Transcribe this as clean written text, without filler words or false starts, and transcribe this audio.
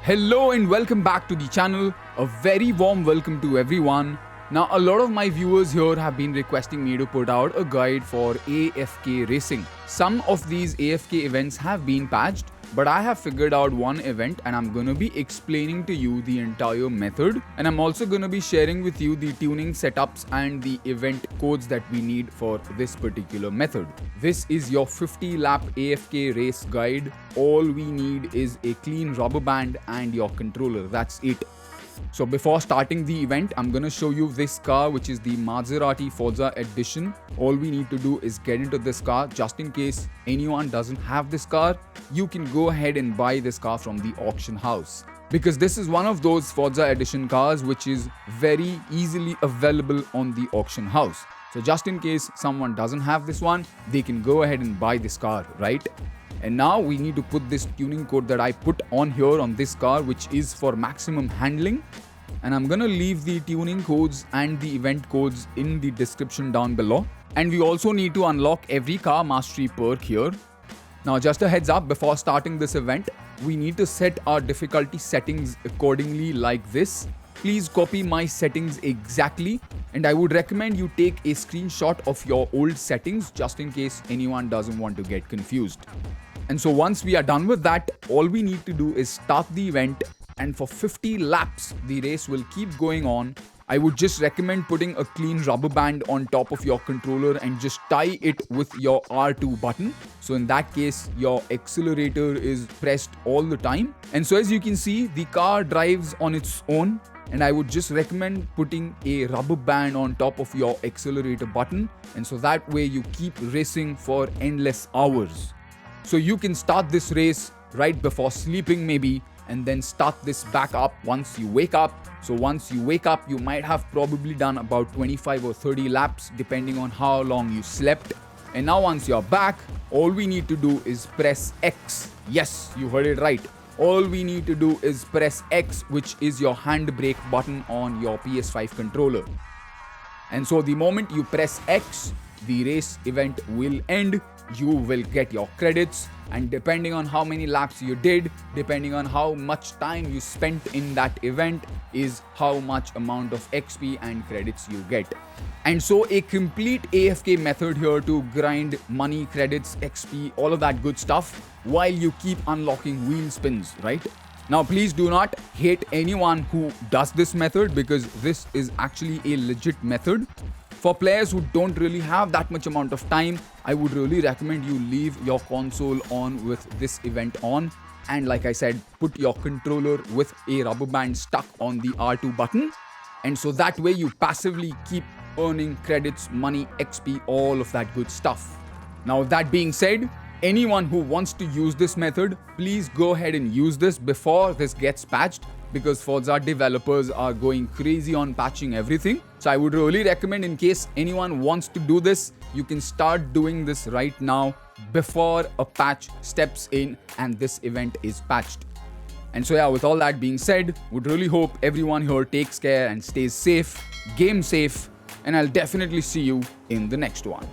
Hello and welcome back to the channel. A very warm welcome to everyone. Now, a lot of my viewers here have been requesting me to put out a guide for AFK racing. Some of these AFK events have been patched, but I have figured out one event and I'm gonna be explaining to you the entire method, and I'm also gonna be sharing with you the tuning setups and the event codes that we need for this particular method. This is your 50 lap AFK race guide. All we need is a clean rubber band and your controller. That's it. So before starting the event, I'm gonna show you this car, which is the Maserati Forza edition. All we need to do is get into this car. Just in case anyone doesn't have this car, you can go ahead and buy this car from the auction house, because this is one of those Forza edition cars which is very easily available on the auction house. So just in case someone doesn't have this one, they can go ahead and buy this car, right? And now we need to put this tuning code that I put on here on this car, which is for maximum handling. And I'm gonna leave the tuning codes and the event codes in the description down below. And we also need to unlock every car mastery perk here. Now, just a heads up, before starting this event, we need to set our difficulty settings accordingly like this. Please copy my settings exactly, and I would recommend you take a screenshot of your old settings just in case anyone doesn't want to get confused. And so once we are done with that, all we need to do is start the event, and for 50 laps, the race will keep going on. I would just recommend putting a clean rubber band on top of your controller and just tie it with your R2 button. So in that case, your accelerator is pressed all the time. And so as you can see, the car drives on its own. And I would just recommend putting a rubber band on top of your accelerator button. And so that way you keep racing for endless hours. So you can start this race right before sleeping maybe, and then start this back up once you wake up. So once you wake up, you might have probably done about 25 or 30 laps depending on how long you slept. And now once you're back, all we need to do is press X. Yes, you heard it right. All we need to do is press X, which is your handbrake button on your PS5 controller. And so the moment you press X, the race event will end. You will get your credits, and depending on how many laps you did, depending on how much time you spent in that event, is how much amount of XP and credits you get. And so a complete AFK method here to grind money, credits, XP, all of that good stuff while you keep unlocking wheel spins, right? Now, please do not hate anyone who does this method, because this is actually a legit method. For players who don't really have that much amount of time, I would really recommend you leave your console on with this event on. And like I said, put your controller with a rubber band stuck on the R2 button. And so that way you passively keep earning credits, money, XP, all of that good stuff. Now, that being said, anyone who wants to use this method, please go ahead and use this before this gets patched, because Forza developers are going crazy on patching everything. So I would really recommend, in case anyone wants to do this, you can start doing this right now before a patch steps in and this event is patched. And so yeah, with all that being said, would really hope everyone here takes care and stays safe, game safe, and I'll definitely see you in the next one.